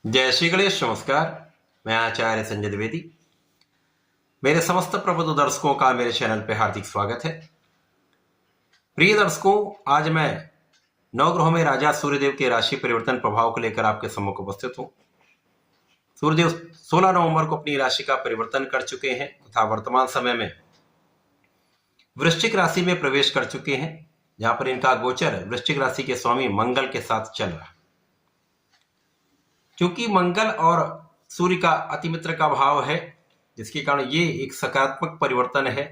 जय श्री गणेश। नमस्कार, मैं आचार्य संजय द्विवेदी। मेरे समस्त प्रबुद्ध दर्शकों का मेरे चैनल पे हार्दिक स्वागत है। प्रिय दर्शकों, आज मैं नवग्रहों में राजा सूर्यदेव के राशि परिवर्तन प्रभाव को लेकर आपके सम्मुख उपस्थित हूँ। सूर्यदेव 16 नवंबर को अपनी राशि का परिवर्तन कर चुके हैं तथा वर्तमान समय में वृश्चिक राशि में प्रवेश कर चुके हैं, जहां पर इनका गोचर वृश्चिक राशि के स्वामी मंगल के साथ चल रहा है। क्योंकि मंगल और सूर्य का अतिमित्र का भाव है, जिसके कारण ये एक सकारात्मक परिवर्तन है।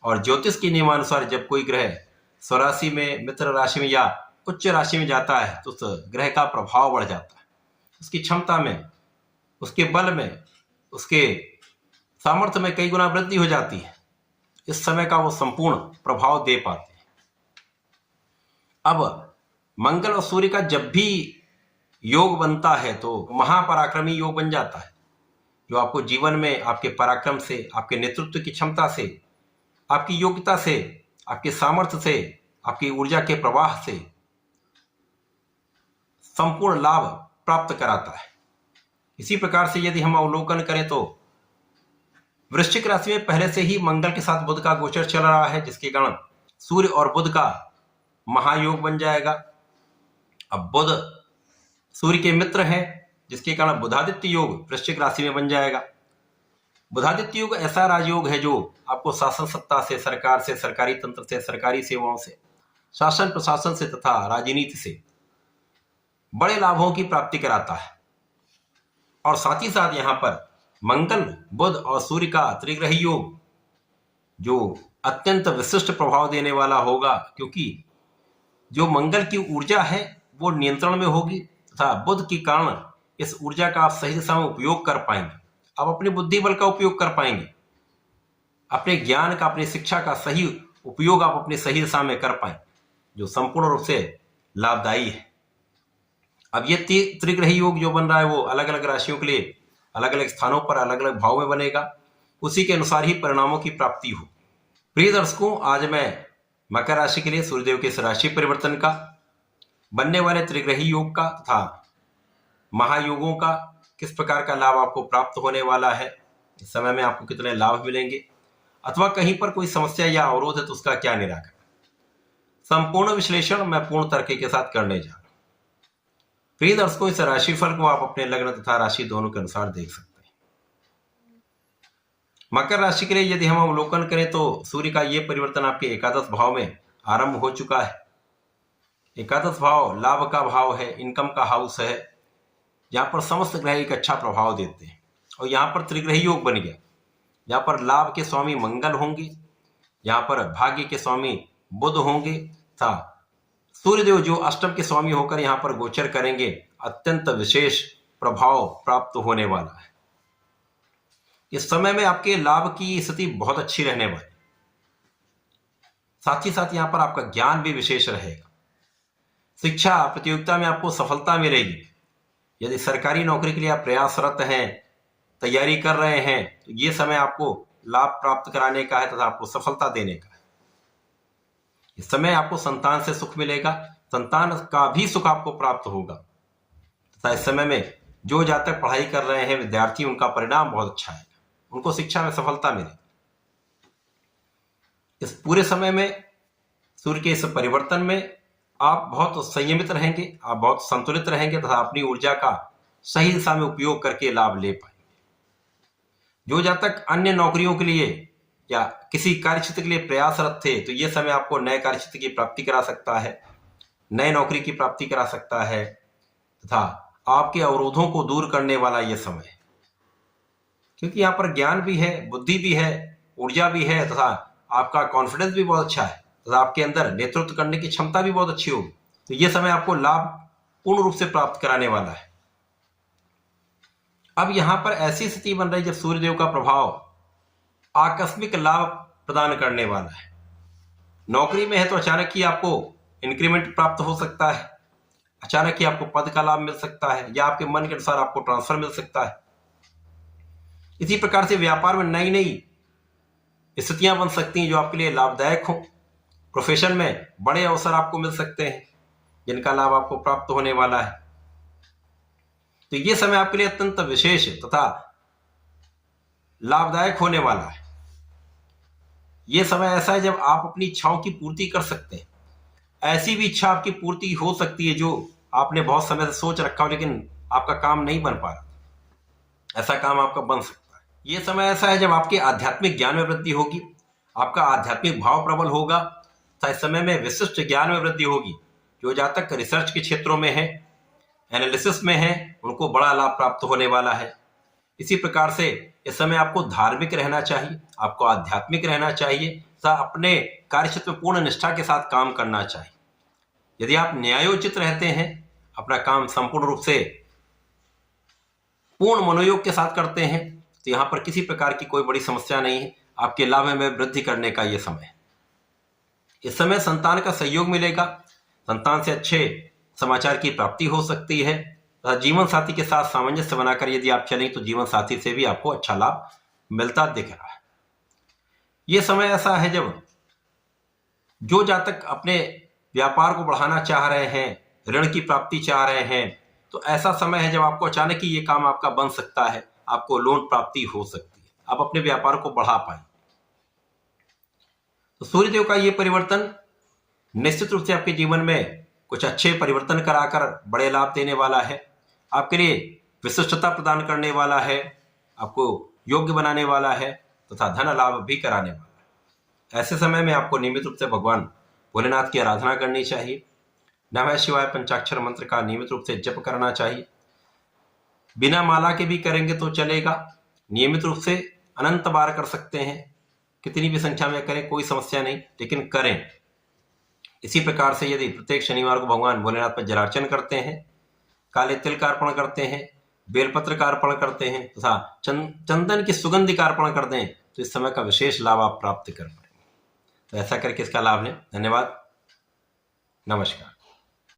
और ज्योतिष के नियमानुसार जब कोई ग्रह स्वराशि में, मित्र राशि में या उच्च राशि में जाता है तो उस ग्रह का प्रभाव बढ़ जाता है। उसकी क्षमता में, उसके बल में, उसके सामर्थ्य में कई गुना वृद्धि हो जाती है। इस समय का वो संपूर्ण प्रभाव दे पाते हैं। अब मंगल और सूर्य का जब भी योग बनता है तो महापराक्रमी योग बन जाता है, जो आपको जीवन में आपके पराक्रम से, आपके नेतृत्व की क्षमता से, आपकी योग्यता से, आपके सामर्थ्य से, आपकी ऊर्जा के प्रवाह से संपूर्ण लाभ प्राप्त कराता है। इसी प्रकार से यदि हम अवलोकन करें तो वृश्चिक राशि में पहले से ही मंगल के साथ बुध का गोचर चल रहा है, जिसके कारण सूर्य और बुध का महायोग बन जाएगा। अब बुध सूर्य के मित्र हैं, जिसके कारण बुधादित्य योग वृश्चिक राशि में बन जाएगा। बुधादित्य योग ऐसा राजयोग है जो आपको शासन सत्ता से, सरकार से, सरकारी तंत्र से, सरकारी सेवाओं से, शासन प्रशासन से तथा राजनीति से बड़े लाभों की प्राप्ति कराता है। और साथ ही साथ यहाँ पर मंगल, बुध और सूर्य का त्रिग्रही योग जो अत्यंत विशिष्ट प्रभाव देने वाला होगा, क्योंकि जो मंगल की ऊर्जा है वो नियंत्रण में होगी तथा बुध के कारण इस ऊर्जा का आप सही दिशा में उपयोग कर पाएंगे। आप अपने बुद्धि बल का उपयोग कर पाएंगे, अपने ज्ञान का, अपनी शिक्षा का सही उपयोग आप अपनी सही दिशा में कर पाएंगे, जो संपूर्ण रूप से लाभदायी है। अब ये त्रिग्रही योग जो बन रहा है वो अलग अलग राशियों के लिए अलग अलग स्थानों पर अलग अलग भाव में बनेगा, उसी के अनुसार ही परिणामों की प्राप्ति हो। प्रिय दर्शकों, आज मैं मकर राशि के लिए सूर्यदेव के इस राशि परिवर्तन का, बनने वाले त्रिग्रही योग का तथा महायोगों का किस प्रकार का लाभ आपको प्राप्त होने वाला है, इस समय में आपको कितने लाभ मिलेंगे, अथवा कहीं पर कोई समस्या या अवरोध है तो उसका क्या निराकरण, संपूर्ण विश्लेषण मैं पूर्ण तर्क के साथ करने जा रहा हूं। प्रिय दर्शकों, इस राशिफल को आप अपने लग्न तथा राशि दोनों के अनुसार देख सकते हैं। मकर राशि के लिए यदि हम अवलोकन करें तो सूर्य का यह परिवर्तन आपके एकादश भाव में आरंभ हो चुका है। एकादश भाव लाभ का भाव है, इनकम का हाउस है, जहां पर समस्त ग्रह एक अच्छा प्रभाव देते हैं। और यहाँ पर त्रिग्रही योग बन गया, जहां पर लाभ के स्वामी मंगल होंगे, यहाँ पर भाग्य के स्वामी बुध होंगे तथा सूर्यदेव जो अष्टम के स्वामी होकर यहाँ पर गोचर करेंगे। अत्यंत विशेष प्रभाव प्राप्त होने वाला है। इस समय में आपके लाभ की स्थिति बहुत अच्छी रहने वाली, साथ ही साथ यहाँ पर आपका ज्ञान भी विशेष रहेगा। शिक्षा प्रतियोगिता में आपको सफलता मिलेगी। यदि सरकारी नौकरी के लिए आप प्रयासरत हैं, तैयारी कर रहे हैं, तो ये समय आपको लाभ प्राप्त कराने का है तथा आपको सफलता देने का है। इस समय आपको संतान से सुख मिलेगा, संतान का भी सुख आपको प्राप्त होगा तथा इस समय में जो जातक पढ़ाई कर रहे हैं विद्यार्थी, उनका परिणाम बहुत अच्छा है, उनको शिक्षा में सफलता मिलेगी। इस पूरे समय में सूर्य के इस परिवर्तन में आप बहुत संयमित रहेंगे, आप बहुत संतुलित रहेंगे तथा अपनी ऊर्जा का सही दिशा में उपयोग करके लाभ ले पाएंगे। जो जातक अन्य नौकरियों के लिए या किसी कार्य क्षेत्र के लिए प्रयासरत थे तो यह समय आपको नए कार्य क्षेत्र की प्राप्ति करा सकता है, नए नौकरी की प्राप्ति करा सकता है तथा आपके अवरोधों को दूर करने वाला यह समय है। क्योंकि यहाँ पर ज्ञान भी है, बुद्धि भी है, ऊर्जा भी है तथा आपका कॉन्फिडेंस भी बहुत अच्छा है तथा आपके अंदर नेतृत्व करने की क्षमता भी बहुत अच्छी होगी। तो यह समय आपको लाभ पूर्ण रूप से प्राप्त कराने वाला है। अब यहाँ पर ऐसी स्थिति बन रही है जब सूर्यदेव का प्रभाव आकस्मिक लाभ प्रदान करने वाला है। नौकरी में है तो अचानक ही आपको इंक्रीमेंट प्राप्त हो सकता है, अचानक ही आपको पद का लाभ मिल सकता है या आपके मन के अनुसार आपको ट्रांसफर मिल सकता है। इसी प्रकार से व्यापार में नई नई स्थितियां बन सकती हैं जो आपके लिए लाभदायक हो। प्रोफेशन में बड़े अवसर आपको मिल सकते हैं जिनका लाभ आपको प्राप्त होने वाला है। तो ये समय आपके लिए अत्यंत विशेष तथा लाभदायक होने वाला है। ये समय ऐसा है जब आप अपनी इच्छाओं की पूर्ति कर सकते हैं। ऐसी भी इच्छा आपकी पूर्ति हो सकती है जो आपने बहुत समय से सोच रखा हो लेकिन आपका काम नहीं बन पा रहा, ऐसा काम आपका बन सकता है। ये समय ऐसा है जब आपके आध्यात्मिक ज्ञान में वृद्धि होगी, आपका आध्यात्मिक भाव प्रबल होगा तथा इस समय में विशिष्ट ज्ञान में वृद्धि होगी। जो जातक रिसर्च के क्षेत्रों में है, एनालिसिस में है, उनको बड़ा लाभ प्राप्त होने वाला है। इसी प्रकार से इस समय आपको धार्मिक रहना चाहिए, आपको आध्यात्मिक रहना चाहिए तथा अपने कार्य क्षेत्र में पूर्ण निष्ठा के साथ काम करना चाहिए। यदि आप न्यायोचित रहते हैं, अपना काम संपूर्ण रूप से पूर्ण मनोयोग के साथ करते हैं, तो यहां पर किसी प्रकार की कोई बड़ी समस्या नहीं है। आपके लाभ में वृद्धि करने का यह समय है। इस समय संतान का सहयोग मिलेगा, संतान से अच्छे समाचार की प्राप्ति हो सकती है तथा जीवन साथी के साथ सामंजस्य बनाकर यदि आप चलें तो जीवन साथी से भी आपको अच्छा लाभ मिलता दिख रहा है। यह समय ऐसा है जब जो जातक अपने व्यापार को बढ़ाना चाह रहे हैं, ऋण की प्राप्ति चाह रहे हैं, तो ऐसा समय है जब आपको अचानक ही ये काम आपका बन सकता है, आपको लोन प्राप्ति हो सकती है, आप अपने व्यापार को बढ़ा पाए। तो सूर्यदेव का ये परिवर्तन निश्चित रूप से आपके जीवन में कुछ अच्छे परिवर्तन कराकर बड़े लाभ देने वाला है, आपके लिए विशिष्टता प्रदान करने वाला है, आपको योग्य बनाने वाला है तथा धन लाभ भी कराने वाला है। ऐसे समय में आपको नियमित रूप से भगवान भोलेनाथ की आराधना करनी चाहिए। नमः शिवाय पंचाक्षर मंत्र का नियमित रूप से जप करना चाहिए। बिना माला के भी करेंगे तो चलेगा, नियमित रूप से अनंत बार कर सकते हैं, कितनी भी संख्या में करें कोई समस्या नहीं, लेकिन करें। इसी प्रकार से यदि प्रत्येक शनिवार को भगवान भोलेनाथ पर जलार्चन करते हैं, काले तिल का अर्पण करते हैं, बेलपत्र का अर्पण करते हैं तथा चंदन की सुगंधि का अर्पण कर दें तो इस समय का विशेष लाभ आप प्राप्त कर पाएंगे। तो ऐसा करके इसका लाभ लें। धन्यवाद, नमस्कार।